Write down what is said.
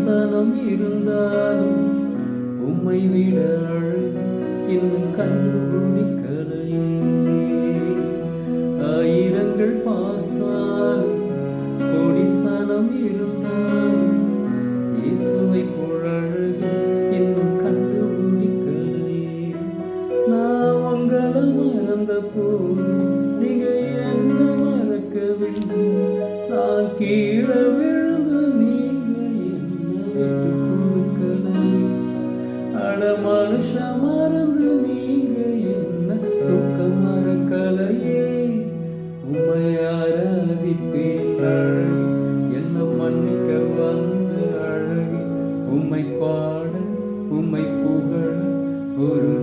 சனம் இருந்தாலும் உம்மை விட அழகு இன்னும் கண்டுபிடிக்கலையே. ஆயிரங்கள் பார்த்தாலும் கோடி சனம் இருந்தாலும் இயேசுவை போல் அழகு இன்னும் கண்டுபிடிக்கலையே. நான் உங்களை மறந்த போது நீங்க என்ன மறக்கவில்லை. நான் கீழே விழுந்து நீங்க என்ன விட்டு கொடுக்கலை. அட மனுஷ மறந்து நீங்க என்ன தூக்க மறக்கலையே. உம்மை ஆராதிப்பேன் அழகி, என்ன மன்னிக்க வந்த அழகி. உம்மை பாட உம்மை புகழ ஒரு